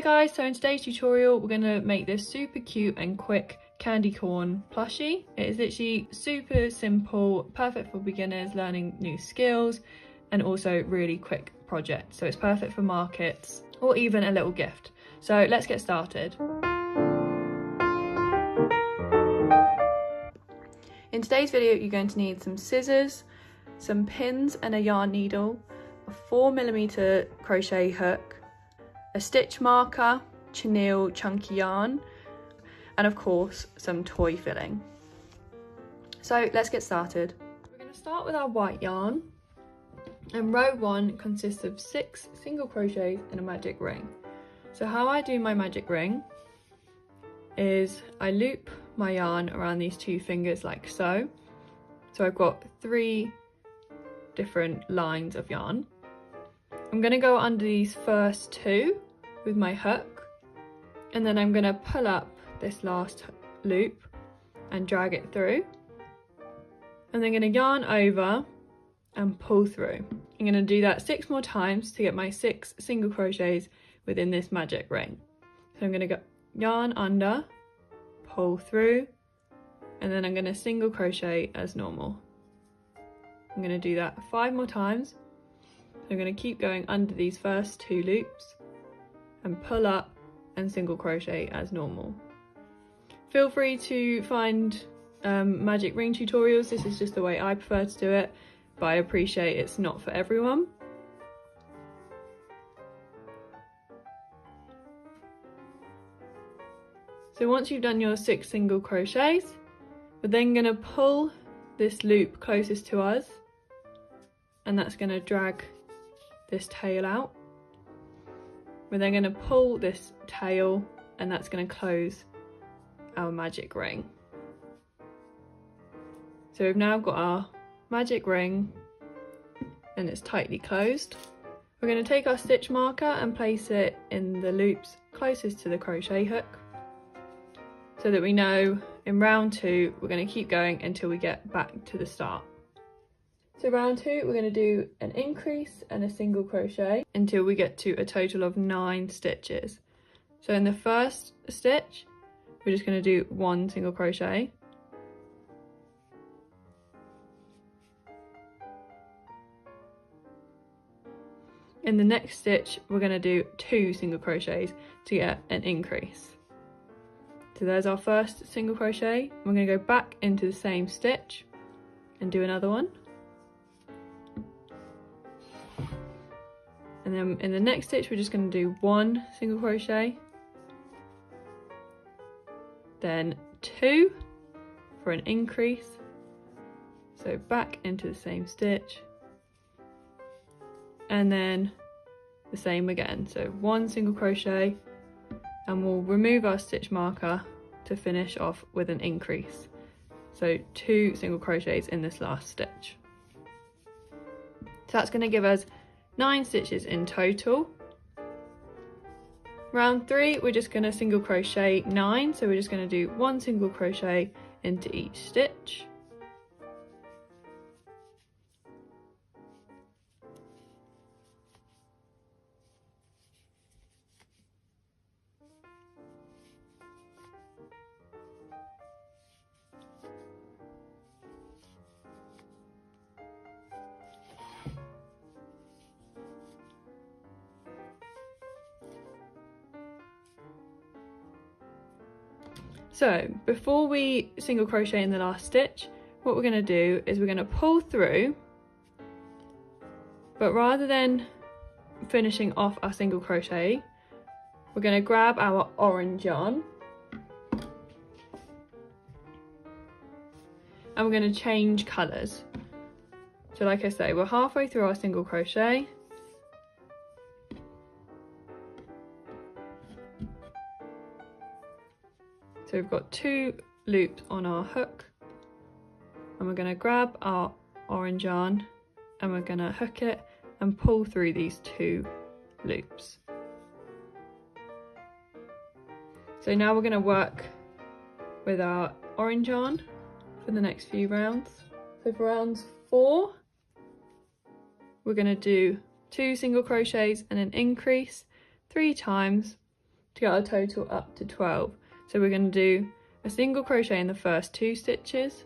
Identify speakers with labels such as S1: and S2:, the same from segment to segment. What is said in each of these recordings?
S1: Hey guys, so in today's tutorial we're going to make this super cute and quick candy corn plushie. It is literally super simple, perfect for beginners learning new skills, and also really quick project. So it's perfect for markets or even a little gift. So let's get started. In today's video you're going to need some scissors, some pins and a yarn needle, a 4mm crochet hook, a stitch marker, chenille chunky yarn, and of course some toy filling. So let's get started. We're going to start with our white yarn, and row 1 consists of 6 single crochets and a magic ring. So how I do my magic ring is I loop my yarn around these 2 fingers like so. So I've got 3 different lines of yarn. I'm going to go under these first 2 with my hook, and then I'm going to pull up this last loop and drag it through, and then I'm going to yarn over and pull through. I'm going to do that 6 more times to get my 6 single crochets within this magic ring. So I'm going to go yarn under, pull through, and then I'm going to single crochet as normal. I'm going to do that 5 more times. I'm going to keep going under these first 2 loops and pull up and single crochet as normal. Feel free to find magic ring tutorials. This is just the way I prefer to do it, but I appreciate it's not for everyone. So once you've done your 6 single crochets, we're then going to pull this loop closest to us, and that's going to drag this tail out. We're then going to pull this tail, and that's going to close our magic ring. So we've now got our magic ring and it's tightly closed. We're going to take our stitch marker and place it in the loops closest to the crochet hook, so that we know in round 2 we're going to keep going until we get back to the start. So round 2 we're going to do an increase and a single crochet until we get to a total of 9 stitches. So in the first stitch we're just going to do 1 single crochet, in the next stitch we're going to do 2 single crochets to get an increase. So there's our first single crochet. We're going to go back into the same stitch and do another one. And then in the next stitch we're just going to do 1 single crochet, then 2 for an increase, so back into the same stitch, and then the same again, so 1 single crochet, and we'll remove our stitch marker to finish off with an increase, so 2 single crochets in this last stitch. So that's going to give us 9 stitches in total. Round 3 we're just going to single crochet 9, so we're just going to do 1 single crochet into each stitch. So before we single crochet in the last stitch, what we're going to do is we're going to pull through, but rather than finishing off our single crochet, we're going to grab our orange yarn and we're going to change colours. So like I say, we're halfway through our single crochet. So we've got 2 loops on our hook, and we're going to grab our orange yarn and we're going to hook it and pull through these 2 loops. So now we're going to work with our orange yarn for the next few rounds. So for rounds 4 we're going to do 2 single crochets and an increase 3 times, to get our total up to 12. So we're going to do a single crochet in the first 2 stitches,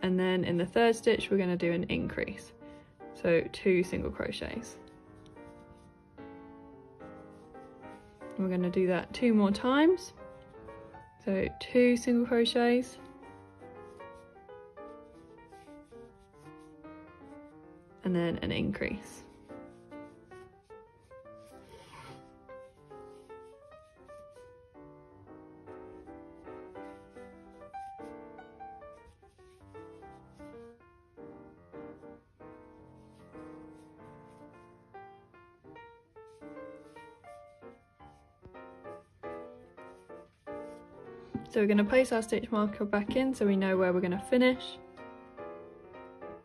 S1: and then in the 3rd stitch we're going to do an increase, so 2 single crochets. And we're going to do that 2 more times, so 2 single crochets, and then an increase. So we're going to place our stitch marker back in so we know where we're going to finish.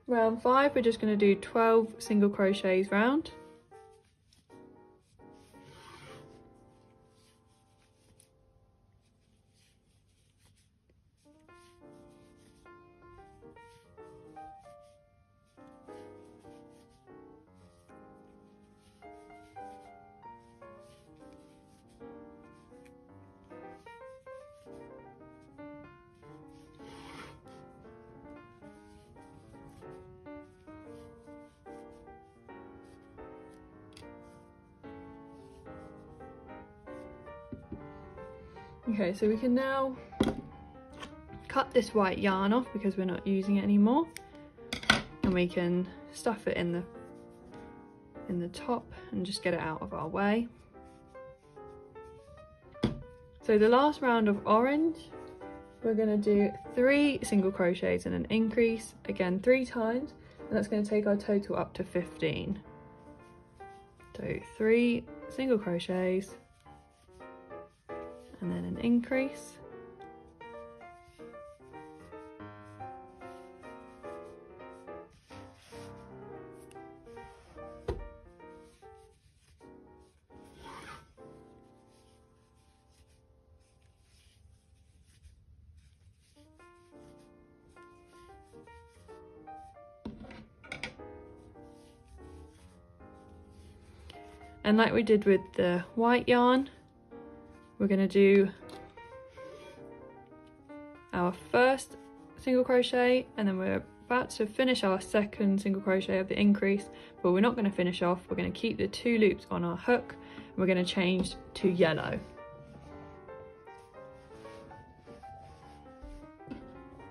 S1: Round 5, we're just going to do 12 single crochets round. Okay, so we can now cut this white yarn off because we're not using it anymore, and we can stuff it in the top and just get it out of our way. So the last round of orange, we're going to do 3 single crochets and an increase, again 3 times, and that's going to take our total up to 15. So 3 single crochets and then an increase, and like we did with the white yarn, we're going to do our first single crochet, and then we're about to finish our 2nd single crochet of the increase, but we're not going to finish off. We're going to keep the 2 loops on our hook, and we're going to change to yellow.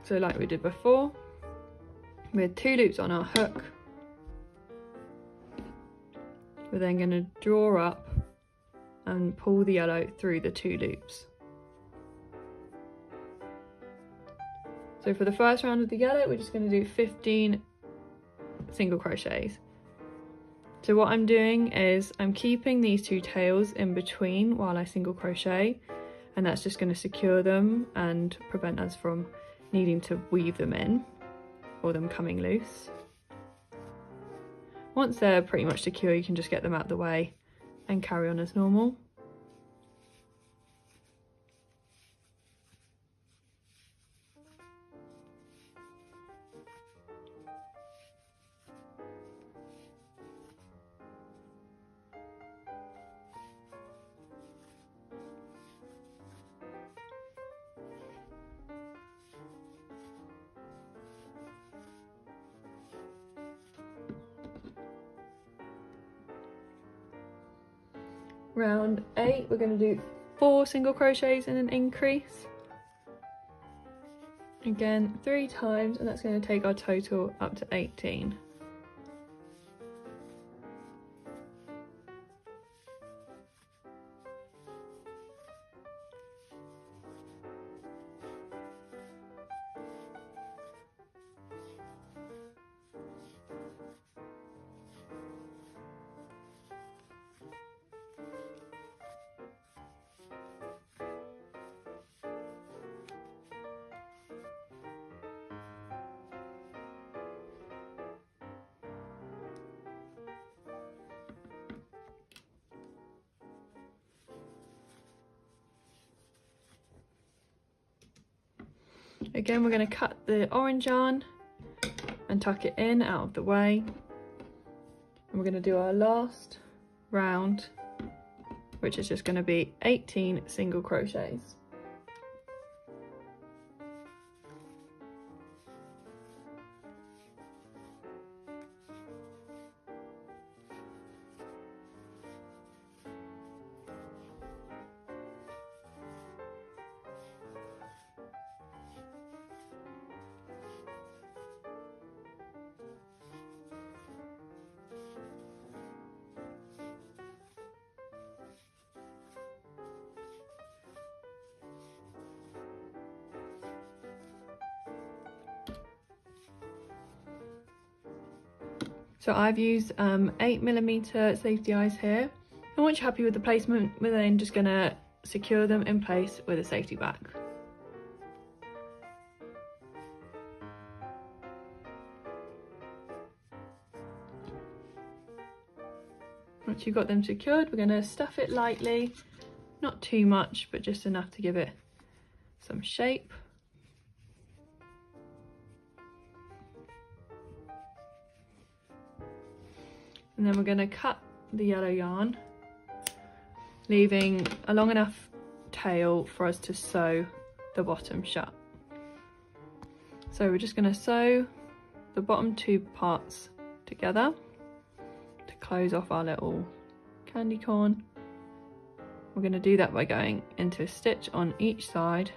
S1: So like we did before, with 2 loops on our hook, we're then going to draw up and pull the yellow through the 2 loops. So for the first round of the yellow, we're just going to do 15 single crochets. So what I'm doing is I'm keeping these 2 tails in between while I single crochet, and that's just going to secure them and prevent us from needing to weave them in or them coming loose. Once they're pretty much secure, you can just get them out of the way and carry on as normal. Round 8, we're going to do 4 single crochets and an increase. Again, 3 times, and that's going to take our total up to 18. Again, we're going to cut the orange yarn and tuck it in out of the way. And we're going to do our last round, which is just going to be 18 single crochets. So I've used 8mm safety eyes here, and once you're happy with the placement, we're then just going to secure them in place with a safety back. Once you've got them secured, we're going to stuff it lightly, not too much, but just enough to give it some shape. And then we're going to cut the yellow yarn, leaving a long enough tail for us to sew the bottom shut. So we're just going to sew the bottom two parts together to close off our little candy corn. We're going to do that by going into a stitch on each side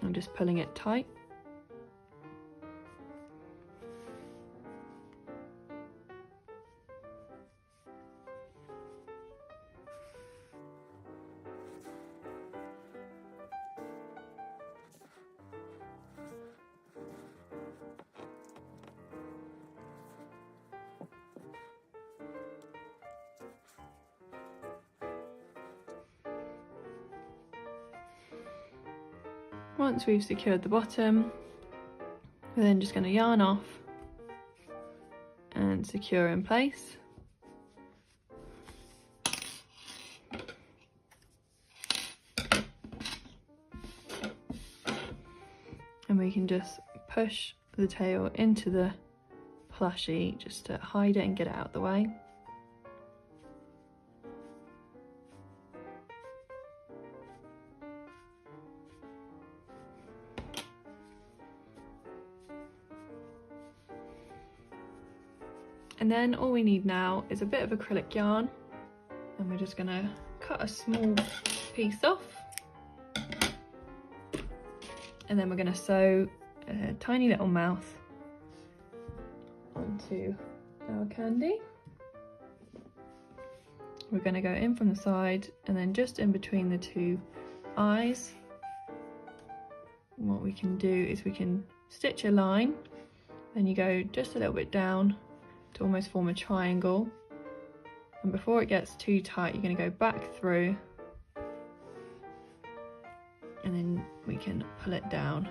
S1: and just pulling it tight. Once we've secured the bottom, we're then just going to yarn off and secure in place. And we can just push the tail into the plushie just to hide it and get it out of the way. And then all we need now is a bit of acrylic yarn, and we're just going to cut a small piece off, and then we're going to sew a tiny little mouth onto our candy. We're going to go in from the side and then just in between the two eyes. And what we can do is we can stitch a line, then you go just a little bit down to almost form a triangle, and before it gets too tight you're going to go back through, and then we can pull it down.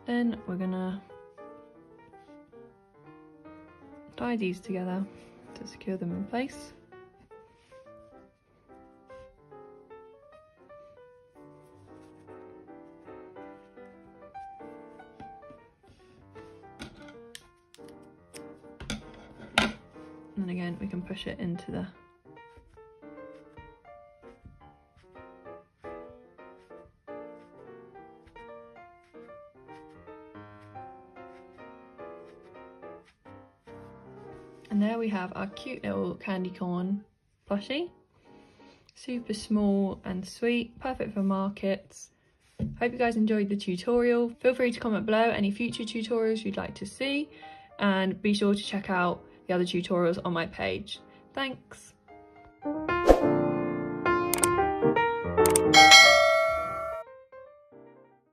S1: Then we're gonna tie these together to secure them in place. And then again, we can push it into the And there we have our cute little candy corn plushie. Super small and sweet, perfect for markets. Hope you guys enjoyed the tutorial. Feel free to comment below any future tutorials you'd like to see, and be sure to check out the other tutorials on my page. Thanks!